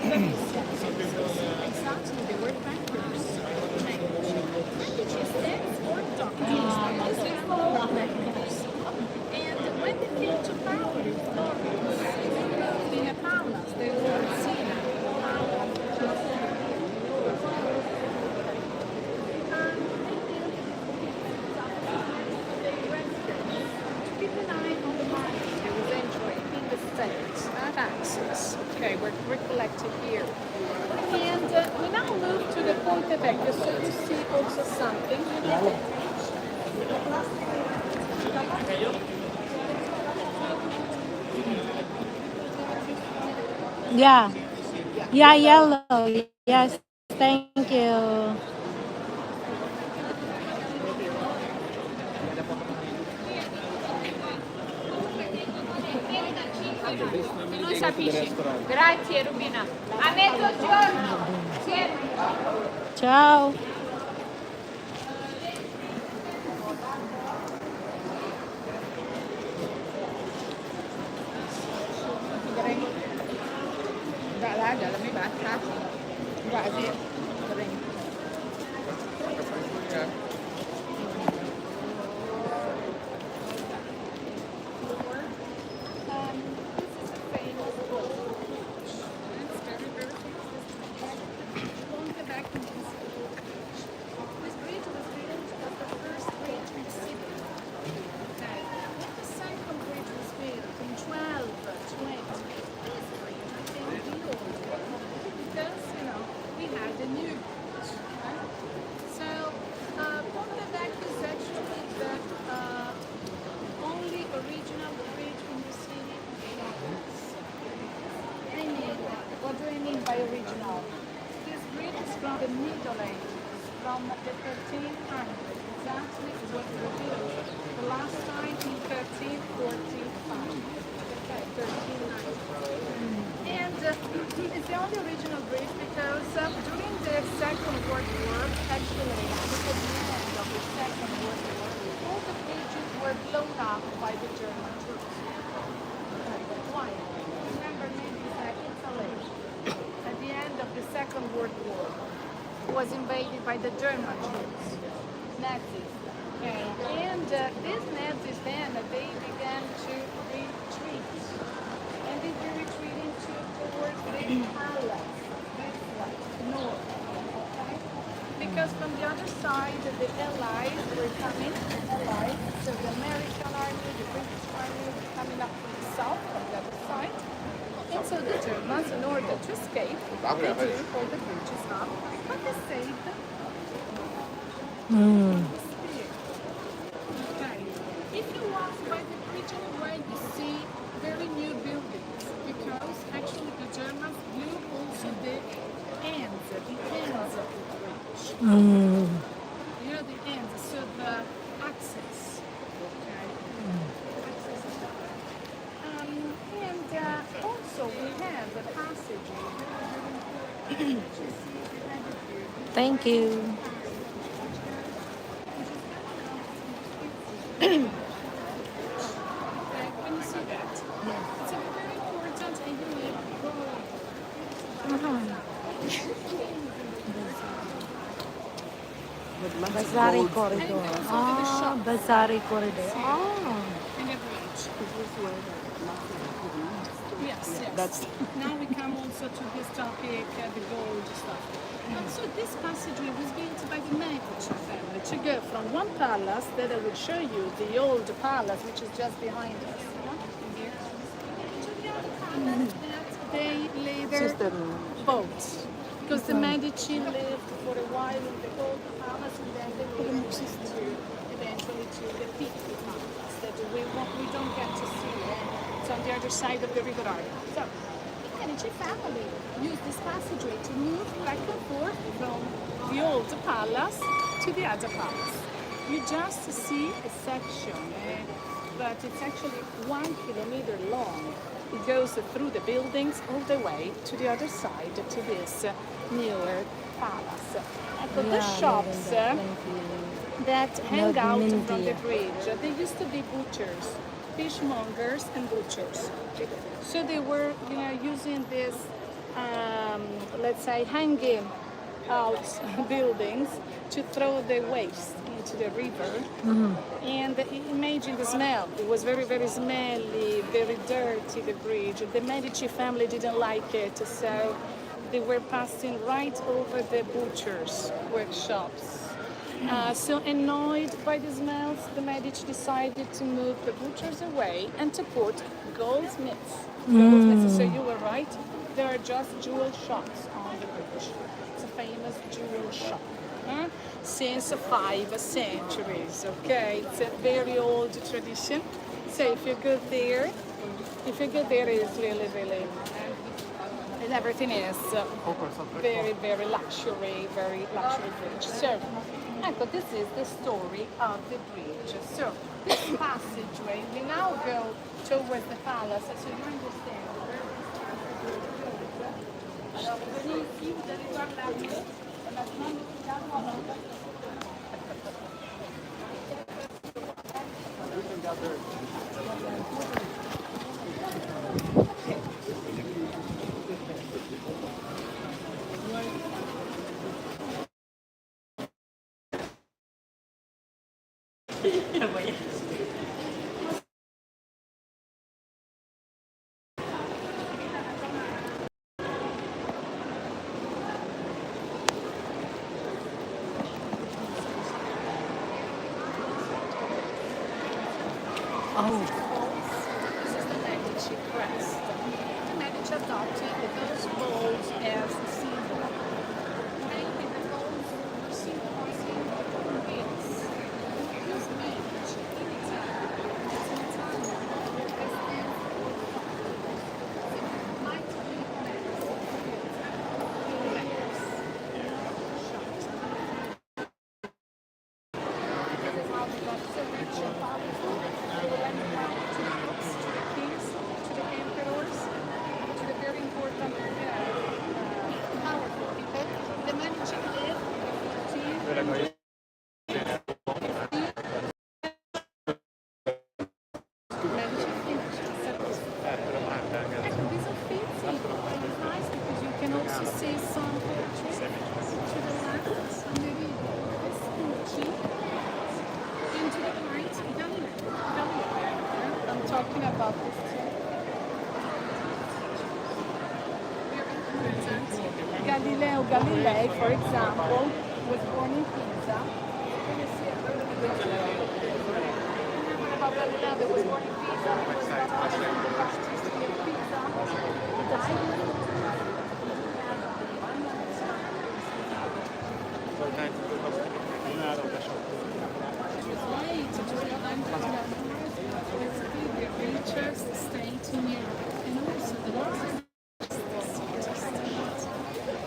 Exactly, they were bankers. Medici stands for doctors. This is for bankers. And when they came to power in Florence, they lived in a palace. They were seen to keep an eye on the money that was entering in the state, taxes. Okay, we're collecting here. And we now move to the Ponte Vecchio, so you see also something. Yeah. Yeah, yellow. Yes, thank you. Non capisci. Grazie Rubina. A mezzogiorno. Ciao. Dalla mi basta. Quasi. This is a famous book. It's very, very famous. Ponte Vecchio means this bridge was built as the first bridge in the city. Okay. When the second bridge was built in 1220, this bridge became the old one because, we had a new bridge. Right? So, Ponte Vecchio is actually the only original bridge in the city of Florence. I mean, what do I mean by original? This bridge is from the Middle Ages, from the 1300s. Exactly what was built the last time in 1345. Okay, 1390. And it's the only original bridge because during the Second World War, actually, at the end of the Second World War, all the bridges were blown up by the German troops. Why? Remember, maybe that Italy, at the end of the Second World War, was invaded by the German troops, Nazis. Okay. And these Nazis then, they began to retreat. And they were retreating towards the palace, this way, north. Okay? Because from the other side, the Allies were coming, so the American army, the British army were coming up from the south, from the other side. And so the Germans, in order to escape, they do all the bridges up, but they saved them. Okay. If you walk by the bridge anyway, you see very new buildings because actually the Germans blew also the ends of the bridge. You know the ends, so the access. Okay. Access is that. And also we have a passage. Thank you. Can you see that? It's a very important and unique road. Bazaari corridor. And goes over the shop Bazaari corridor. in a bridge. Yes, yes. Now we come also to this topic, the gold stuff. So this passageway was built by the Medici family to go from one palace that I will show you, the old palace, which is just behind us, here, to the other palace that they later built. Because the Medici lived for a while in the old palace and then they moved to eventually to the Pitti palace that we don't get to see. It's on the other side of the River Arno. So the Medici family used this passageway to move back and forth from the old palace to the other palace. You just see a section, but it's actually 1 kilometer long. It goes through the buildings all the way to the other side to this newer palace. Ecco, the shops that hang out from the bridge, they used to be butchers, fishmongers and butchers. So they were, using this let's say, hanging out buildings to throw the waste into the river. And imagine the smell. It was very, very smelly, very dirty, the bridge. The Medici family didn't like it, so they were passing right over the butchers' workshops. So annoyed by the smells, the Medici decided to move the butchers away and to put goldsmiths. So you were right. There are just jewel shops on the bridge. It's a famous jewel shop. Since 5 centuries, okay? It's a very old tradition. So if you go there, it's really, really, and everything is very, very luxury bridge. So, ecco, this is the story of the bridge. So, this passageway, we now go towards the palace, so you understand where this passageway is. This is the Medici crest. The Medici adopted those bowls as a symbol. Maybe the bowls were symbolizing this. This Medici in Italy, as an Italian, has been might be talking about this too. Galileo Galilei, for example, was born in Pisa. Galileo was born in Pisa. He was the artist of Pisa. He died. The richest state in Europe, and also the largest state.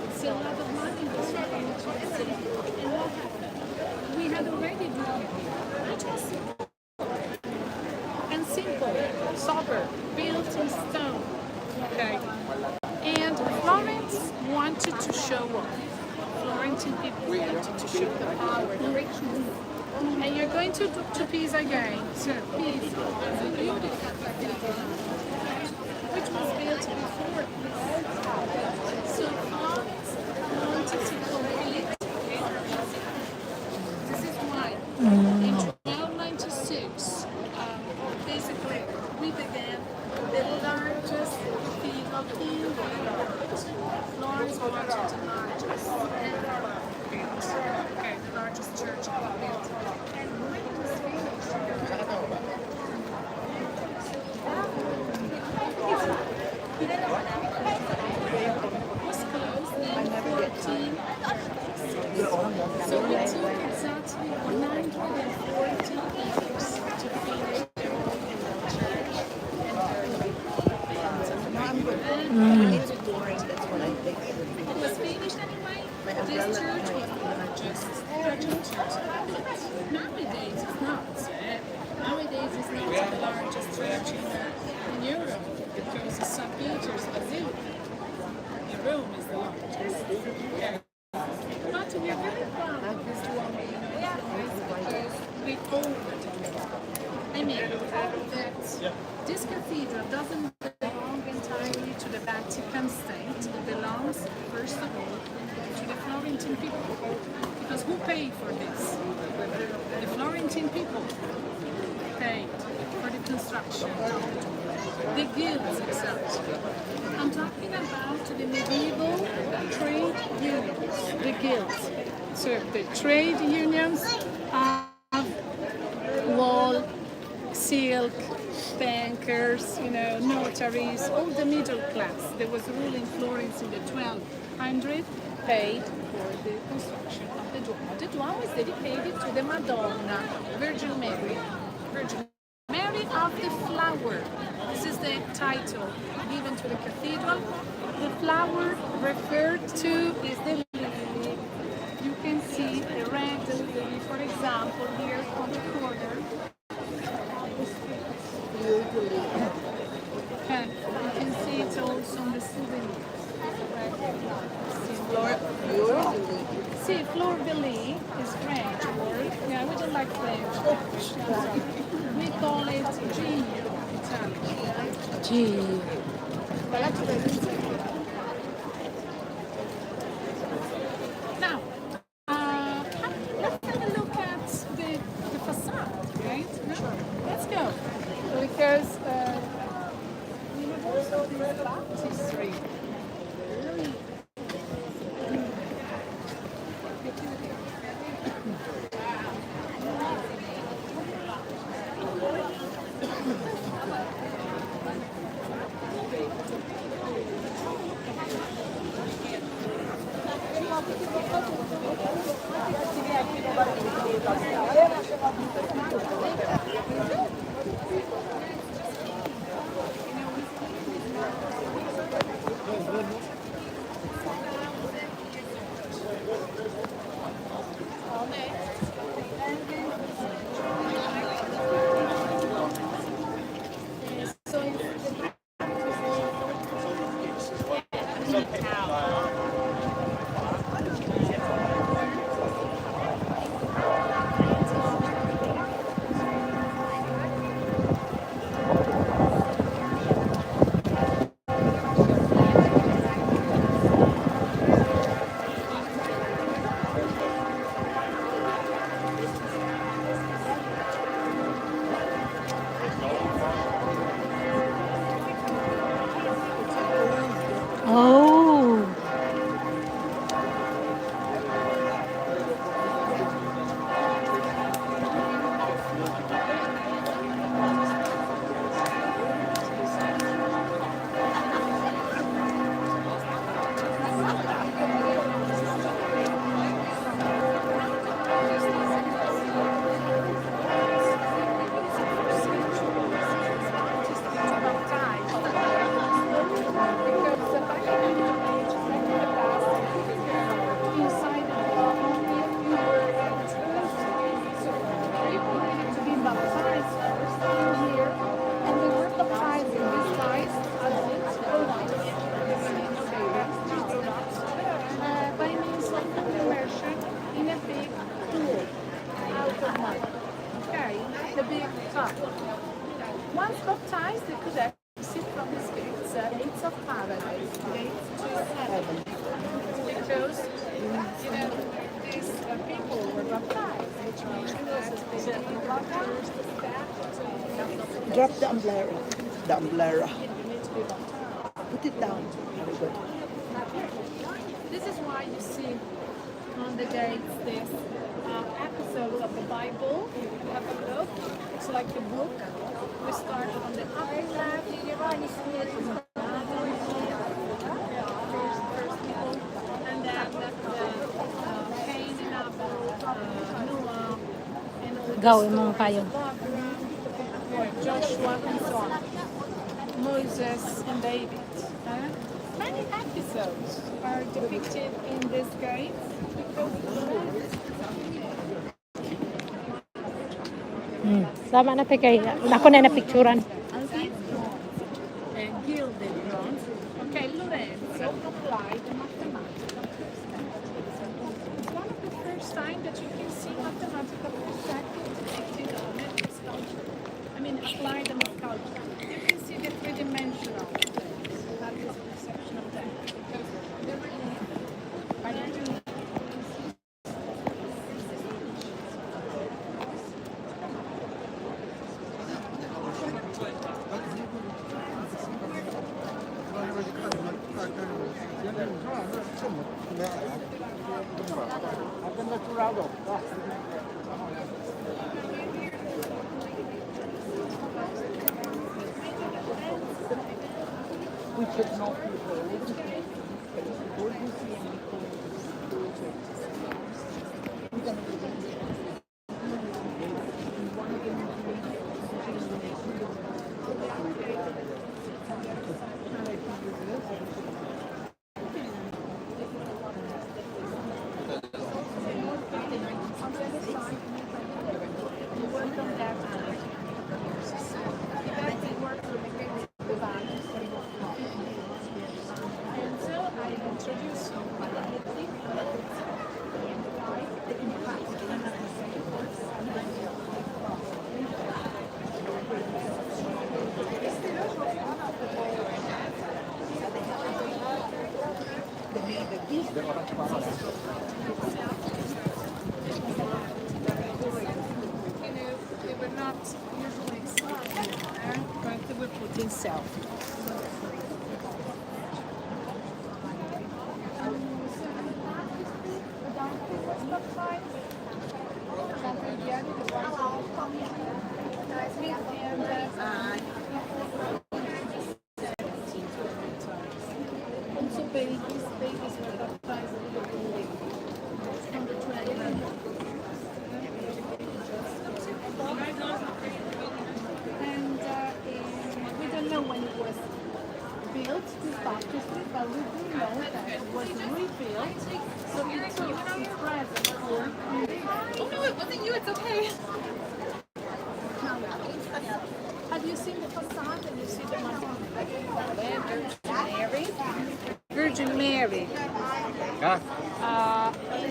It's a lot of money was really and what happened? We had already done it was and simple, sober, built in stone. Okay. And Florence wanted to show off. Florentine people wanted to show the power, the richness. And you're going to Pisa again. So Pisa is a beautiful cathedral, which was built before Pisa. So Florence wanted to complete. This is why in 1296, basically, we began the largest cathedral in the world. Florence wanted the largest ever built. Okay, the largest church ever built. And when it was finished, it was closed in 14. So it took exactly 140 years to finish the whole church and it was finished anyway. This church was the largest church. Nowadays it's not. Nowadays it's not the largest church in Europe because St. Peter's Basilica in Rome is the largest. Okay. But we are very proud of this woman because we own it. I mean, that this cathedral doesn't belong entirely to the Vatican estate belongs, first of all, to the Florentine people. Because who paid for this? The Florentine people paid for the construction. The guilds itself. I'm talking about the medieval trade unions, the guilds. So the trade unions have wool, silk, bankers, notaries, all the middle class that was ruling Florence in the 1200s paid for the construction of the Duomo. The Duomo is dedicated to the Madonna, Virgin Mary. Virgin Mary of the Flower. This is the title given to the cathedral. The flower referred to is the lily. You can see the red lily, for example, here on the corner. Okay, you can see it also on the souvenirs. See, fleur de lis is French word. Yeah, we don't like French. We call it gino in Italian. Gee. Now, let's have a look at the facade, right? No? Let's go. Because we have also this baptistry. Oh. The big top. Once baptized, they could exit from these gates, gates of paradise, gates to heaven. Because, these people were baptized, which means that they were baptized to Drop the umbrella. The umbrella. you need to be baptized. Put it down. Very good. This is why you see on the gates this episodes of the Bible. Have a look. It's like a book. We start on the upper left. And then the Cain and Abel, Noah, and all the Gawin mo kayo. Joshua and so on. Moses and David. Many episodes are depicted in this guide because Sama na kay ako na napicturan. gilded bronze. Okay, Lorenzo applied mathematical perspective. It's one of the first time that you can see mathematical perspective depicted on a sculpture. I mean, applied on a sculpture. You can see the three-dimensional things. That is perception of that. We should know people. They were not usually explained, but they were put in self. Also babies were baptized from the train. And we don't know when it was built, this baptistry, but we do know that it was rebuilt. So it took its presence for Oh no, it wasn't you, it's okay. Have you seen the facade and you see the Virgin Mary is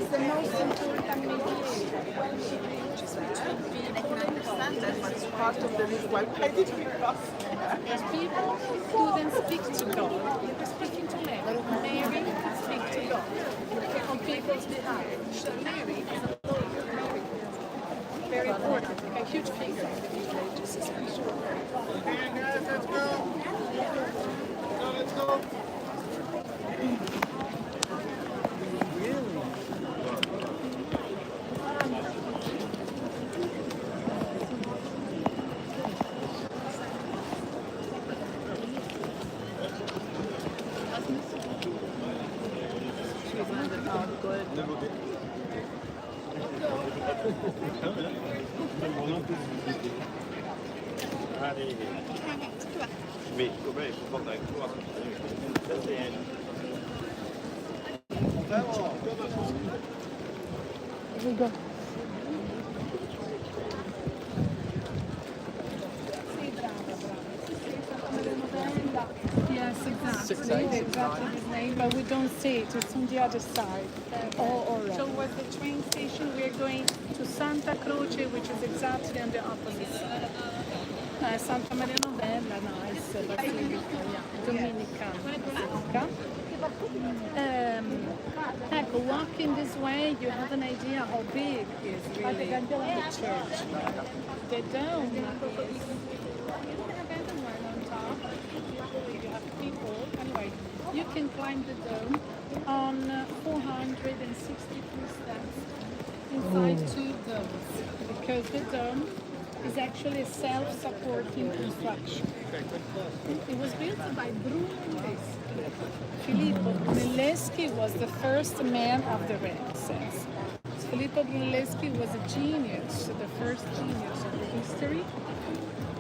the most important mediator. I can understand that, but it's part of the ritual. I didn't cross. People couldn't speak to God. They were speaking to Mary. Mary could speak to God on people's behalf. So Mary is a lawyer. Very important, a huge figure in the Middle Ages, especially. Let's go. Let's go. Mais comment il faut porter avec toi? Ça, c'est Here we go. Yes, exactly. Exactly his name, but we don't see it. It's on the other side. So was the train station. We're going to Santa Croce, which is exactly on the opposite side. Santa Maria Novella, nice, Basilica, yeah, Dominica. Ecco, walking this way, you have an idea how big is really the church. The dome. You have everyone on top. You have people. Anyway, you can climb the dome on 462 steps inside two domes, because the dome is actually a self-supporting construction. It was built by Brunelleschi. Filippo Brunelleschi was the first man of the Renaissance. Filippo Brunelleschi was a genius, the first genius of the history.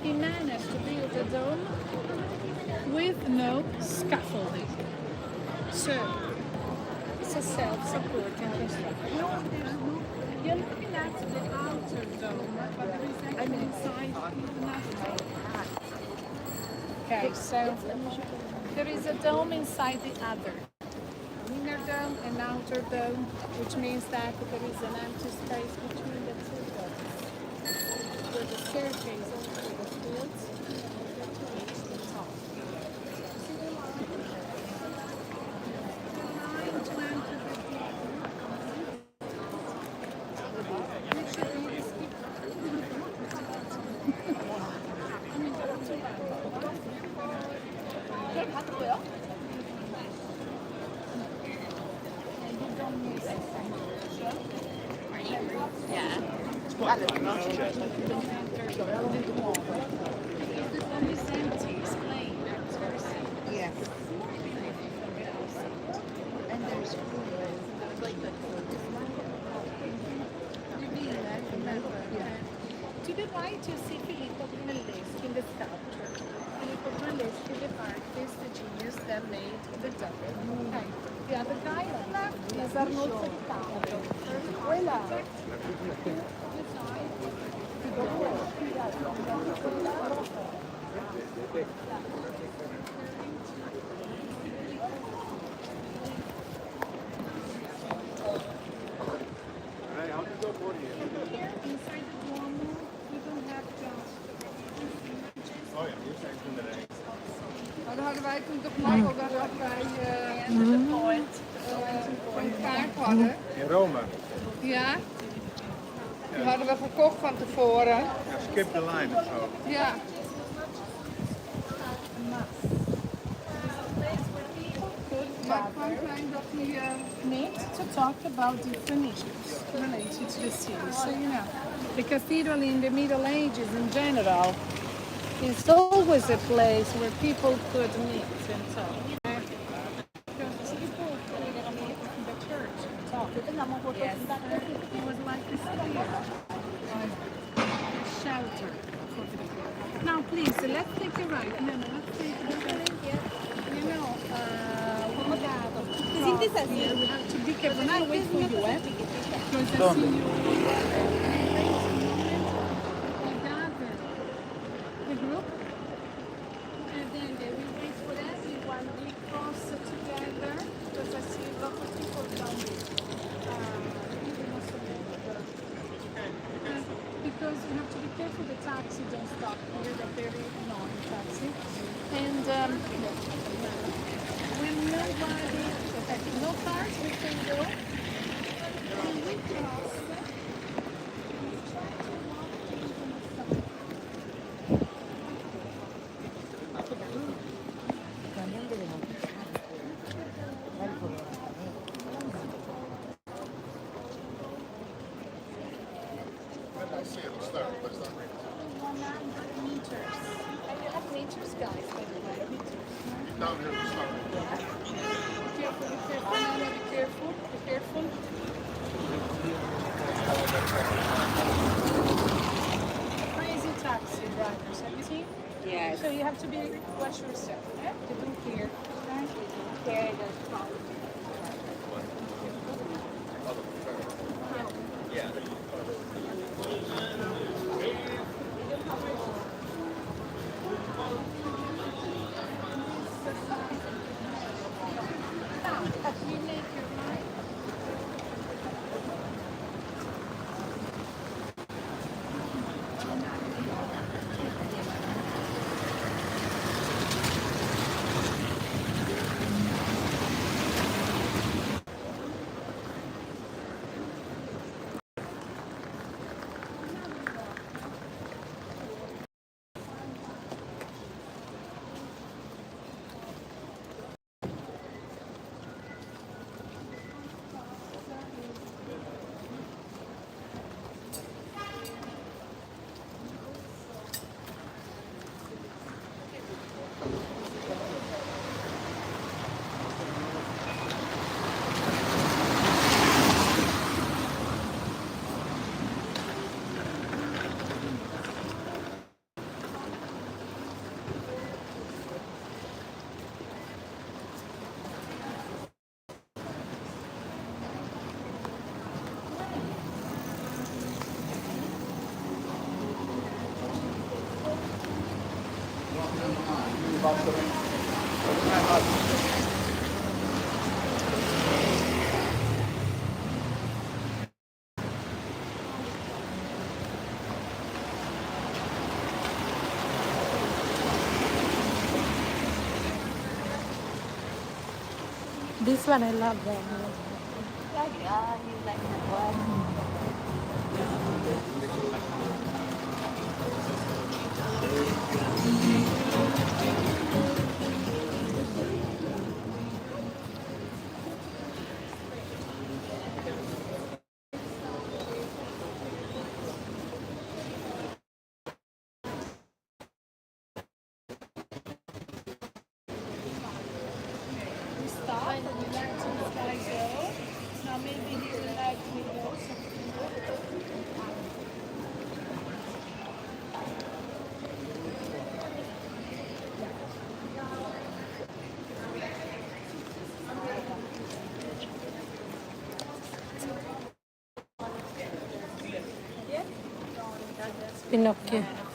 He managed to build a dome with no scaffolding. So, it's a self-supporting construction. You're looking at the outer dome, but there is actually inside nothing. Okay, so there is a dome inside the other. Inner dome and outer dome, which means that there is an empty space between the two domes. Where the staircase also was built to reach the top. It's empty, it's plain. It's very simple. Yes. And there's To the right, you see Filippo Brunelleschi in the sculpture. Filippo Brunelleschi, the artist, the genius that made the David. Okay. The other guy on the left is Arnoldo Seccaro. Quella. Here, inside the Duomo, we don't have just Oh ja, hier zijn toen de rij. Nou, dan hadden wij toen toch Michael dat wij een kaart hadden. In Rome. Ja. Die hadden we gekocht van tevoren. Ja, skip the line of zo. Ja. Maar het kan zijn dat die... need to talk about different issues related to the city. So, you know, the cathedral in the Middle Ages in general is always a place where people could meet and talk. Because people could meet in the church and talk. Yes. It was like a sphere, like a shelter for people. Now, please, let's take a right. No, let's take a right. You know, here we have to be careful. Now, wait for you, eh? Because I see you. We gather the group, and then we wait for everyone. We cross together because I see a lot of people down there. Because you have to be careful the taxi don't stop here, the very annoying taxi. And when nobody, no cars, we can go. And we cross. We try to walk into the sun. I see it start, but it's not real. 100 meters. And you have meters, guys, by the way. Meters. Down here to start. Be careful, be careful. Nana, be careful, be careful. Crazy taxi drivers, have you seen? Yes. So you have to be watch yourself, eh? They don't care. Okay? Now, you make your mind. This one I love. Pinocchio.